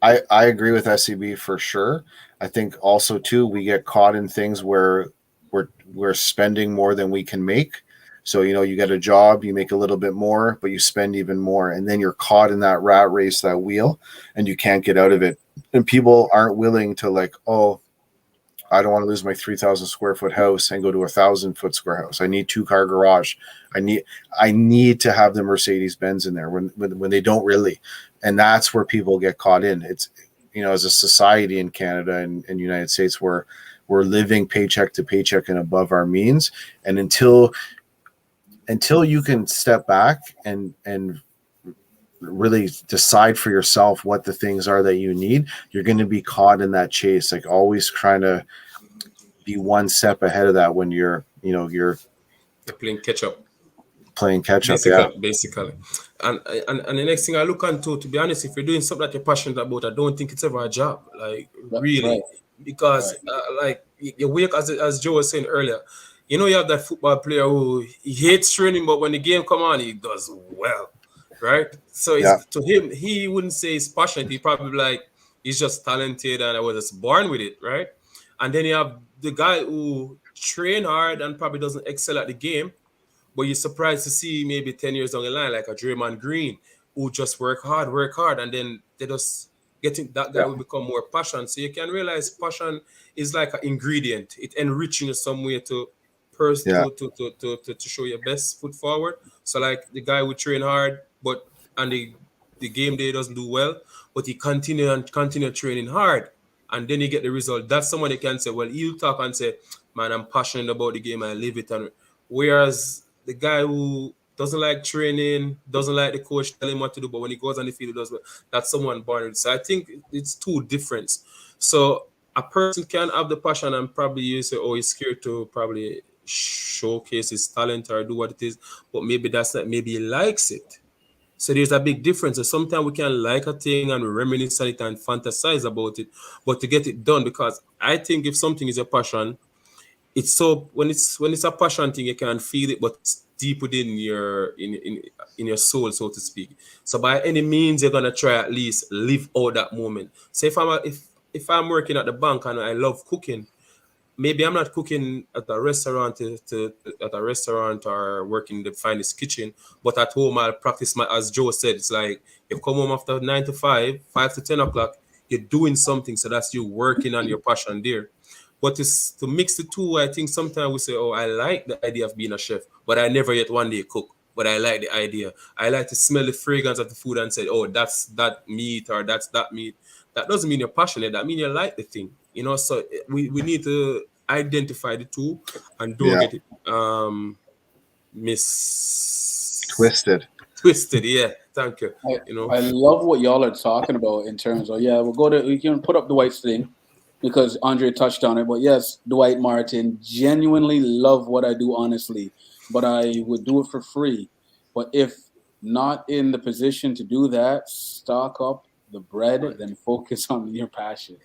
I agree with SEB for sure. I think also too we get caught in things where we're spending more than we can make. So you get a job, you make a little bit more, but you spend even more, and then you're caught in that rat race, that wheel, and you can't get out of it. And people aren't willing to I don't want to lose my 3,000 square foot house and go to 1,000 foot square house. I need 2-car garage. I need to have the Mercedes Benz in there when they don't really. And that's where people get caught in. It's, as a society in Canada and United States, we're living paycheck to paycheck and above our means. And until you can step back and really decide for yourself what the things are that you need, you're going to be caught in that chase, like always trying to be one step ahead of that when you're
playing catch up.
Basically.
And the next thing I look into, to be honest, if you're doing something that you're passionate about, I don't think it's ever a job, really, right. Because you wake, as Joe was saying earlier, you have that football player who he hates training, but when the game come on, he does well, right? So to him, he wouldn't say he's passionate. He probably he's just talented and I was just born with it, right? And then you have the guy who train hard and probably doesn't excel at the game, but you're surprised to see maybe 10 years down the line, like a Draymond Green, who just work hard, and then they just that guy will become more passion. So you can realize passion is like an ingredient. It enriches you some way to show your best foot forward. So like the guy who train hard, but and the game day doesn't do well, but he continue training hard, and then you get the result. That's someone you can say, well, he'll talk and say, man, I'm passionate about the game, I live it. And whereas the guy who doesn't like training, doesn't like the coach telling him what to do, but when he goes on the field, he does well, that's someone born with it. So I think it's two different. So a person can have the passion and probably you say, oh, he's scared to probably showcase his talent or do what it is, but maybe that's not, maybe he likes it. So there's a big difference. So sometimes we can like a thing and we reminisce on it and fantasize about it, but to get it done, because I think if something is a passion, it's so when it's a passion thing, you can feel it, but it's deep within your in your soul, so to speak. So by any means, you're gonna try at least live out that moment. So if I'm working at the bank and I love cooking, maybe I'm not cooking at a restaurant or working in the finest kitchen, but at home I'll practice as Joe said, it's like you come home after 9 to 5 to 10 o'clock, you're doing something, so that's you working on your passion there. But to mix the two, I think sometimes we say, oh, I like the idea of being a chef, but I never yet one day cook. But I like the idea. I like to smell the fragrance of the food and say, oh, that's that meat or that's that meat. That doesn't mean you're passionate. That means you like the thing. So we need to identify the two and don't get it twisted. Yeah, thank you.
I love what y'all are talking about in terms of we can put up the Dwight's thing because Andre touched on it. But yes, Dwight Martin, genuinely love what I do, honestly, but I would do it for free. But if not in the position to do that, stock up the bread, then focus on your passion.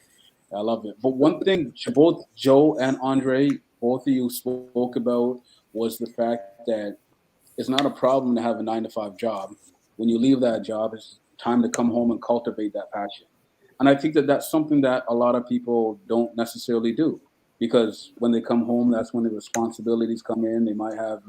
I love it. But one thing both Joe and Andre, both of you spoke about was the fact that it's not a problem to have a 9-to-5 job. When you leave that job, it's time to come home and cultivate that passion. And I think that that's something that a lot of people don't necessarily do, because when they come home, that's when the responsibilities come in. They might have,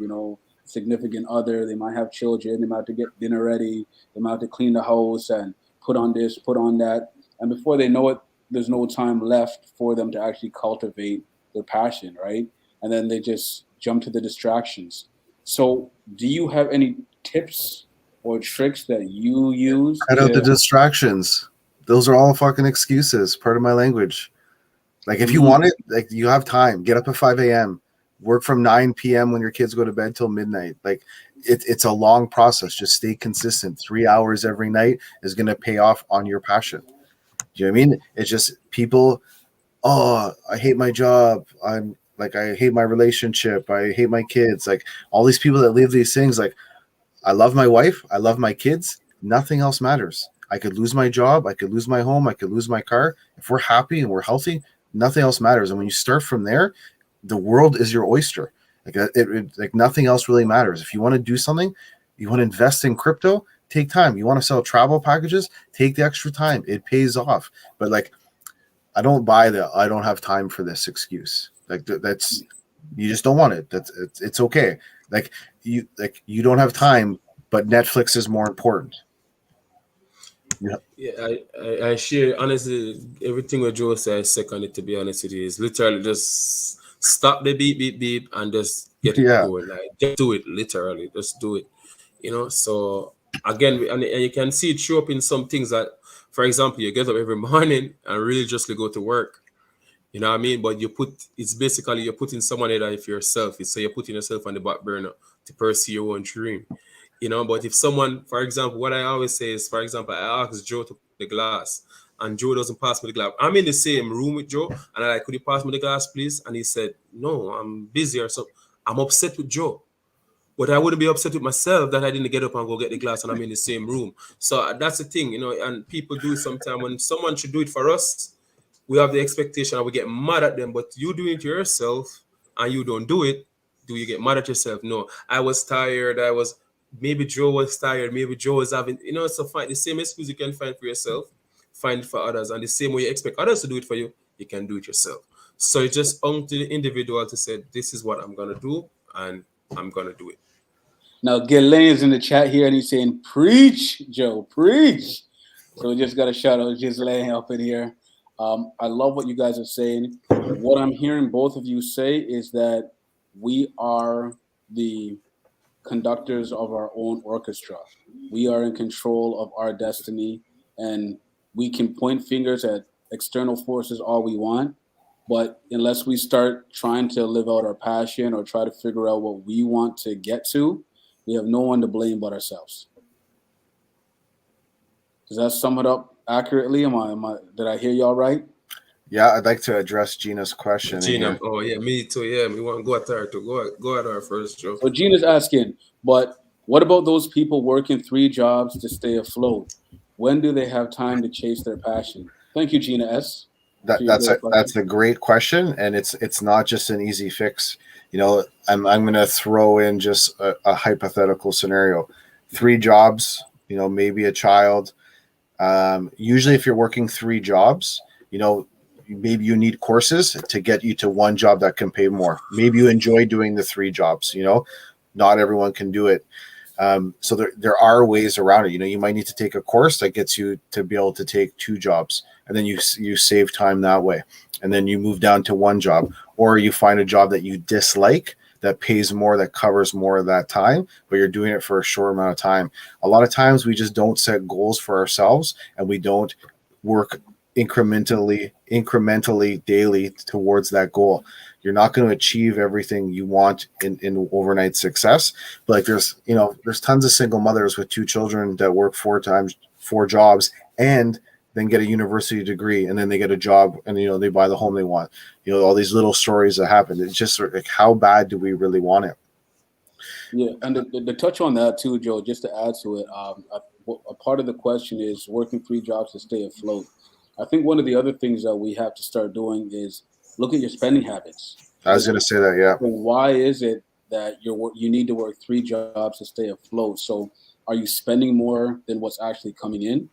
significant other, they might have children, they might have to get dinner ready, they might have to clean the house and put on this, put on that. And before they know it, there's no time left for them to actually cultivate their passion, right? And then they just jump to the distractions. So, do you have any tips or tricks that you use
Cut out the
to?
distractions. Those are all fucking excuses. Part of my language. Like if you
Mhm.
want it, like you have time. Get up at 5 a.m. Work from 9 p.m. when your kids go to bed till midnight. Like it's a long process. Just stay consistent. 3 hours every night is gonna pay off on your passion. Do you know what I mean? It's just people, oh, I hate my job. I'm like I hate my relationship. I hate my kids. Like all these people that live these things, like I love my wife. I love my kids. Nothing else matters. I could lose my job. I could lose my home. I could lose my car. If we're happy and we're healthy, nothing else matters. And when you start from there, the world is your oyster. Like like nothing else really matters. If you want to do something, you want to invest in crypto, take time. You want to sell travel packages, take the extra time. It pays off. But like, I don't buy the I don't have time for this excuse. Like that's you just don't want it. That's it's okay. Like you don't have time, but Netflix is more important. Yeah,
Yeah, I share honestly everything what Joe said. I second it. To be honest with you, is literally just stop the beep beep beep and just get it
yeah,
going. Like just do it. Literally, just do it. So again, and you can see it show up in some things that, for example, you get up every morning and religiously go to work. You know what I mean? But it's basically you're putting someone in there for yourself. So you're putting yourself on the back burner to pursue your own dream. But if someone, for example, what I always say is, for example, I ask Joe to put the glass and Joe doesn't pass me the glass. I'm in the same room with Joe and I like, could you pass me the glass, please? And he said, no, I'm busy or something. I'm upset with Joe. But I wouldn't be upset with myself that I didn't get up and go get the glass and I'm in the same room. So that's the thing, and people do it sometimes when someone should do it for us. We have the expectation and we get mad at them, but you do it to yourself and you don't do it. Do you get mad at yourself? No, I was tired. Maybe Joe was tired. Maybe Joe was having, so find the same excuse you can find for yourself, find it for others. And the same way you expect others to do it for you, you can do it yourself. So it's just on to the individual to say, this is what I'm going to do and I'm going to do it.
Now, Ghislaine's in the chat here, and he's saying, "Preach, Joe, preach." So we just got a shout out Ghislaine up in here. I love what you guys are saying. What I'm hearing both of you say is that we are the conductors of our own orchestra. We are in control of our destiny, and we can point fingers at external forces all we want. But unless we start trying to live out our passion or try to figure out what we want to get to, we have no one to blame but ourselves. Does that sum it up accurately? Did I hear y'all right?
yeah. I'd like to address Gina's question in
Gina,
here.
oh yeah, me too. Yeah, we want to go at her too. Go at her first, Joe.
So Gina's asking, but what about those people working 3 jobs to stay afloat? When do they have time to chase their passion? Thank you, Gina S.
That,
For your
that's
great
a
question.
that's a great question, and it's not just an easy fix. I'm going to throw in just a hypothetical scenario: 3 jobs. Maybe a child. Usually, if you're working 3 jobs, maybe you need courses to get you to one job that can pay more. Maybe you enjoy doing the 3 jobs. Not everyone can do it. So there are ways around it. You might need to take a course that gets you to be able to take 2 jobs, and then you save time that way, and then you move down to 1 job, or you find a job that you dislike that pays more, that covers more of that time, but you're doing it for a short amount of time. A lot of times we just don't set goals for ourselves, and we don't work incrementally daily towards that goal. You're not going to achieve everything you want in overnight success. But like there's tons of single mothers with 2 children that work 4 jobs and then get a university degree, and then they get a job, and they buy the home they want. All these little stories that happen. It's just sort of like, how bad do we really want it?
Yeah, and to touch on that too, Joe, just to add to it, a part of the question is working 3 jobs to stay afloat. I think one of the other things that we have to start doing is look at your spending habits.
I was going to say that, yeah.
So why is it that you need to work 3 jobs to stay afloat? So are you spending more than what's actually coming in?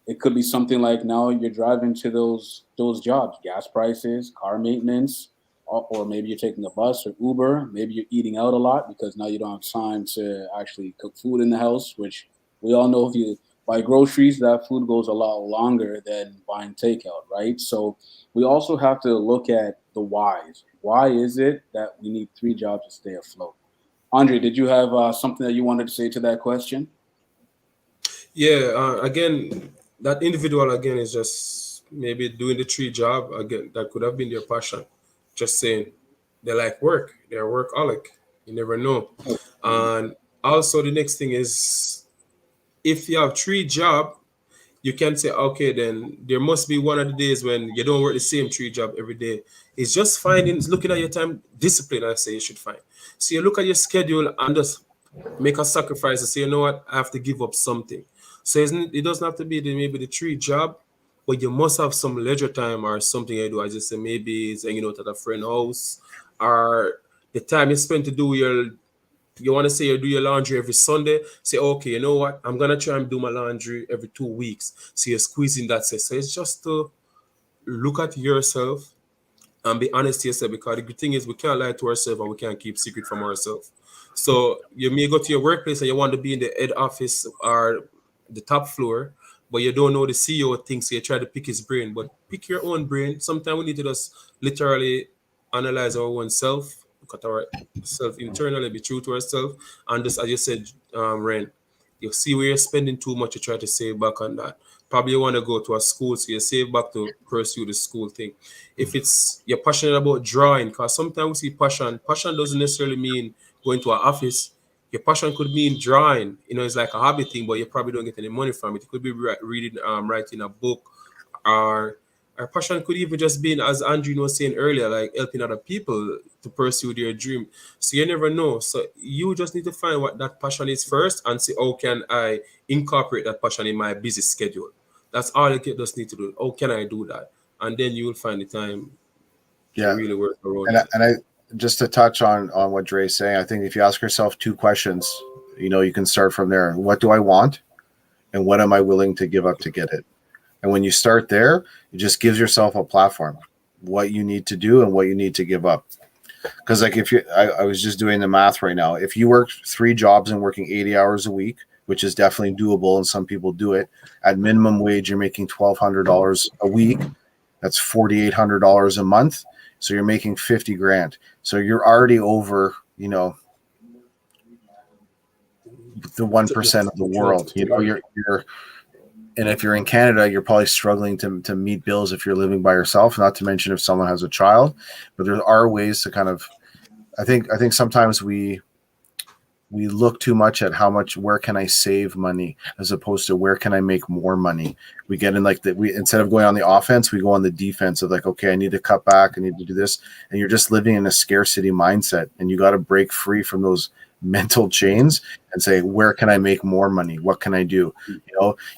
It could be something like now you're driving to those jobs, gas prices, car maintenance, or maybe you're taking a bus or Uber. Maybe you're eating out a lot because now you don't have time to actually cook food in the house, which we all know if you buy groceries, that food goes a lot longer than buying takeout, right? So we also have to look at the whys. Why is it that we need three jobs to stay afloat? Andre, did you have something that you wanted to say to that question?
Yeah, again, that individual again is just maybe doing the tree job again. That could have been their passion. Just saying they like work. They're a workaholic. You never know. And also the next thing is if you have three job, you can say, okay, then there must be one of the days when you don't work the same tree job every day. It's just finding, looking at your time discipline. I say you should find. So you look at your schedule and just make a sacrifice and say, you know what, I have to give up something. So it doesn't have to be maybe the tree job, but you must have some leisure time or something you do. I just say maybe it's hanging out at a friend's house or the time you spend to do you want to say you do your laundry every Sunday, say, okay, you know what, I'm gonna try and do my laundry every 2 weeks. So you're squeezing that. So it's just to look at yourself and be honest to yourself, because the good thing is we can't lie to ourselves and we can't keep secret from ourselves. So you may go to your workplace and you want to be in the head office or the top floor, but you don't know the CEO thinks, so you try to pick his brain. But pick your own brain. Sometimes we need to just literally analyze our own self, look at ourselves internally, be true to ourselves, and just as you said, Ren, you see where you're spending too much, you try to save back on that. Probably you want to go to a school, so you save back to pursue the school thing. If it's you're passionate about drawing, because sometimes we see passion doesn't necessarily mean going to an office. Your passion could mean drawing. It's like a hobby thing, but you probably don't get any money from it. It could be reading, writing a book, or our passion could even just be, as Andrew was saying earlier, like helping other people to pursue their dream. So you never know. So you just need to find what that passion is first and see how can I incorporate that passion in my busy schedule. That's all you just need to do. How can I do that? And then you will find the time to
Yeah,
really work around
and
it.
I just to touch on what Dre's saying, I think if you ask yourself two questions, you can start from there. What do I want, and what am I willing to give up to get it? And when you start there, it just gives yourself a platform, what you need to do and what you need to give up. Because like if I was just doing the math right now. If you work three jobs and working 80 hours a week, which is definitely doable, and some people do it at minimum wage, you're making $1,200 a week. That's $4,800 a month. So you're making 50 grand. So you're already over, the 1% of the world. You're and if you're in Canada, you're probably struggling to meet bills if you're living by yourself, not to mention if someone has a child. But there are ways to kind of I think sometimes we look too much at where can I save money as opposed to where can I make more money. We get in like that, we instead of going on the offense, we go on the defense of like, okay, I need to cut back, I need to do this. And you're just living in a scarcity mindset, and you got to break free from those mental chains and say, where can I make more money? What can I do?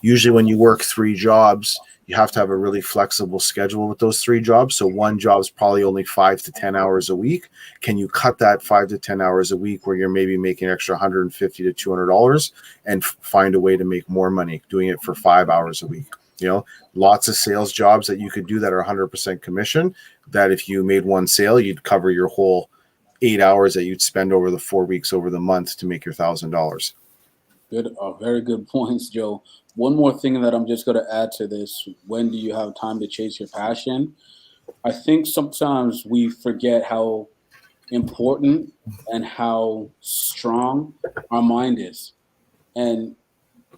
Usually when you work three jobs, you have to have a really flexible schedule with those three jobs. So one job is probably only 5 to 10 hours a week. Can you cut that 5 to 10 hours a week where you're maybe making extra $150 to $200 and find a way to make more money doing it for 5 hours a week? Lots of sales jobs that you could do that are 100% commission, that if you made one sale, you'd cover your whole 8 hours that you'd spend over the 4 weeks over the month to make your $1,000.
Good, very good points, Joe. One more thing that I'm just going to add to this: when do you have time to chase your passion? I think sometimes we forget how important and how strong our mind is, and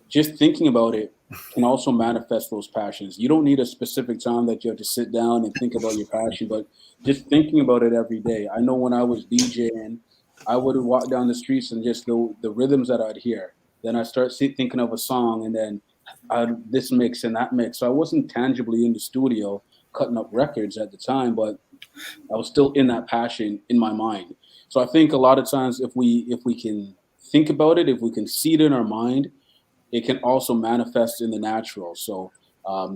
just thinking about it can also manifest those passions. You don't need a specific time that you have to sit down and think about your passion, but just thinking about it every day. I know when I was DJing, I would walk down the streets and just the rhythms that I'd hear. Then I start thinking of a song, and then this mix and that mix. So I wasn't tangibly in the studio cutting up records at the time, but I was still in that passion in my mind. So I think a lot of times if we can think about it, if we can see it in our mind, it can also manifest in the natural. So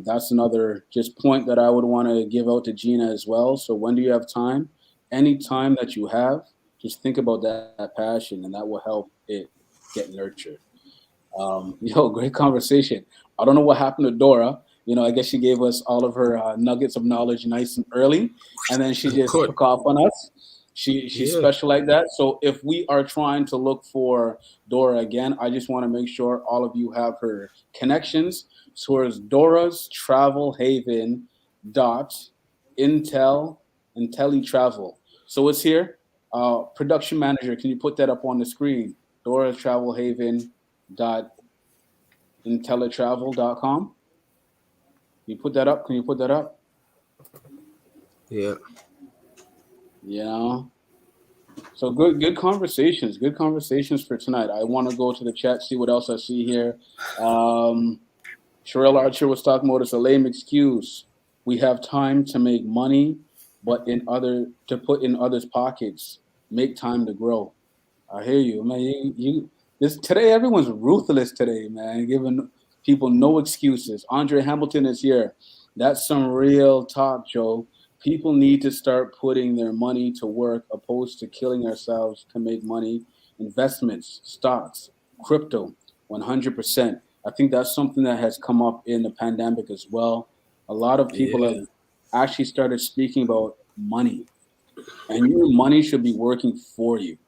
that's another just point that I would want to give out to Gina as well. So when do you have time? Any time that you have, just think about that passion, and that will help it get nurtured. Great conversation. I don't know what happened to Dora. I guess she gave us all of her nuggets of knowledge nice and early, and then she just
Good.
took off on us. She's
Yeah.
special like that. So if we are trying to look for Dora again, I just want to make sure all of you have her connections. So it's Dora's Travel Haven dot IntelliTravel. So it's here. Production manager, can you put that up on the screen? Dora's Travel Haven dot IntelliTravel.com. You put that up? Can you put that up?
Yeah.
Yeah. So good conversations. Good conversations for tonight. I want to go to the chat, see what else I see here. Sherelle Archer was talking about it's a lame excuse. We have time to make money, but to put in others' pockets. Make time to grow. I hear you, man. This today, everyone's ruthless today, man. Giving people no excuses. Andre Hamilton is here. That's some real talk, Joe. People need to start putting their money to work, opposed to killing ourselves to make money. Investments, stocks, crypto, 100%. I think that's something that has come up in the pandemic as well. A lot of people
Yeah.
have actually started speaking about money, and your money should be working for you.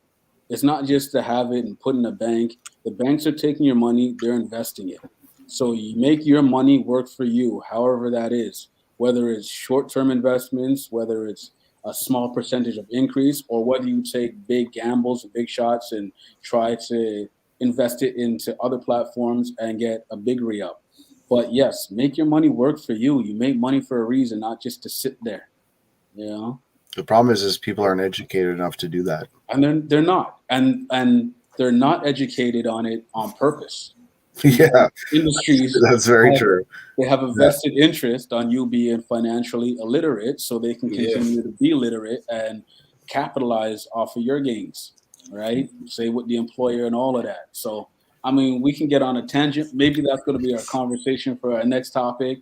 It's not just to have it and put in a bank. The banks are taking your money, they're investing it. So you make your money work for you, however that is, whether it's short term investments, whether it's a small percentage of increase, or whether you take big gambles and big shots and try to invest it into other platforms and get a big re up. But yes, make your money work for you. You make money for a reason, not just to sit there. You know?
The problem is people aren't educated enough to do that.
And they're not, and they're not educated on it on purpose.
Yeah,
Industries
that's very
have,
true.
they have a
Yeah.
vested interest on you being financially illiterate, so they can
Yeah.
continue to be literate and capitalize off of your gains, right? Say with the employer and all of that. So I mean, we can get on a tangent. Maybe that's going to be our conversation for our next topic.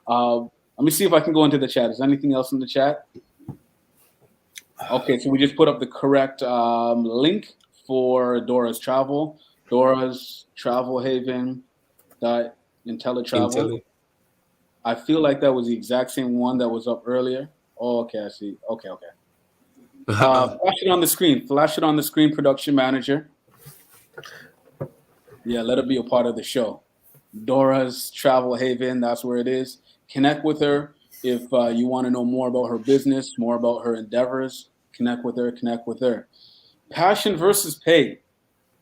Let me see if I can go into the chat. Is there anything else in the chat? Okay, so we just put up the correct link for Dora's Travel. Dora's Travel Haven dot IntelliTravel.
Intelli.
I feel like that was the exact same one that was up earlier. Oh, okay, I see. Okay. Flash it on the screen. Flash it on the screen, production manager. Yeah, let it be a part of the show. Dora's Travel Haven, that's where it is. Connect with her if you want to know more about her business, more about her endeavors. Connect with her. Passion versus pay.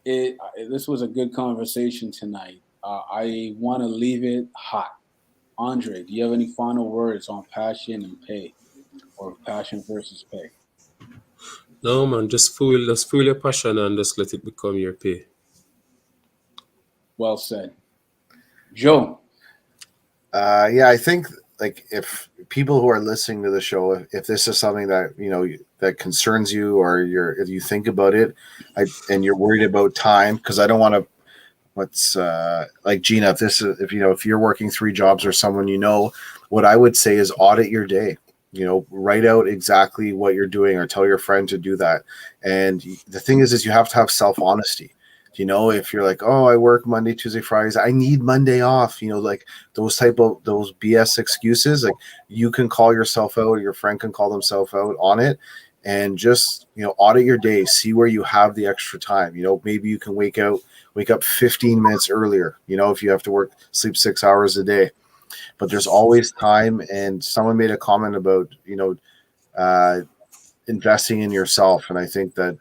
This was a good conversation tonight. I want to leave it hot. Andre, do you have any final words on passion and pay, or passion versus pay?
No, man, just fuel your passion and just let it become your pay.
Well said. Joe.
Yeah, I think like if people who are listening to the show, if this is something that that concerns you, or if you think about it, and you're worried about time, because I don't want to. What's like Gina? If you're working 3 jobs or someone what I would say is audit your day. Write out exactly what you're doing, or tell your friend to do that. And the thing is you have to have self-honesty. If you're like, oh, I work Monday, Tuesday, Fridays, I need Monday off, like those BS excuses, like you can call yourself out, or your friend can call themselves out on it, and just, audit your day, see where you have the extra time. Maybe you can wake up 15 minutes earlier, if you have to sleep 6 hours a day, but there's always time. And someone made a comment about, investing in yourself. And I think that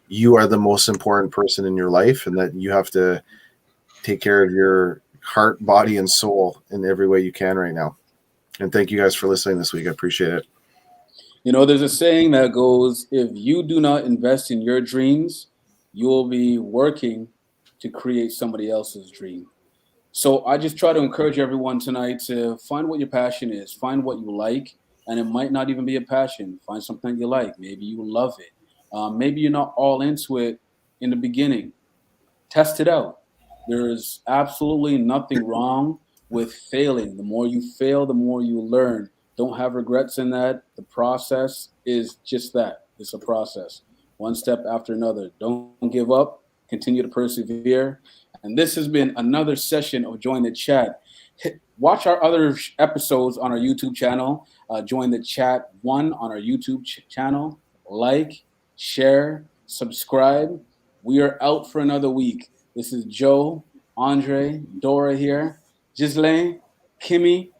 you are the most important person in your life, and that you have to take care of your heart, body, and soul in every way you can right now. And thank you guys for listening this week. I appreciate it.
There's a saying that goes, if you do not invest in your dreams, you will be working to create somebody else's dream. So I just try to encourage everyone tonight to find what your passion is, find what you like, and it might not even be a passion. Find something you like. Maybe you love it. Maybe you're not all into it in the beginning. Test it out. There's absolutely nothing wrong with failing. The more you fail, the more you learn. Don't have regrets in that. The process is just that. It's a process, one step after another. Don't give up. Continue to persevere. And this has been another session of Join the Chat. Watch our other episodes on our YouTube channel. Join the Chat 1 on our YouTube channel. Like, share, subscribe. We are out for another week. This is Joe, Andre, Dora here. Ghislaine, Kimmy,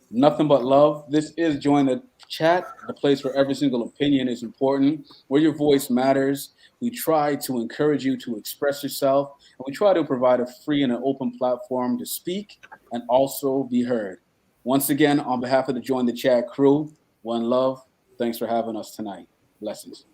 nothing but love. This is Join the Chat, the place where every single opinion is important, where your voice matters. We try to encourage you to express yourself, and we try to provide a free and an open platform to speak and also be heard. Once again, on behalf of the Join the Chat crew, one love. Thanks for having us tonight. Blessings.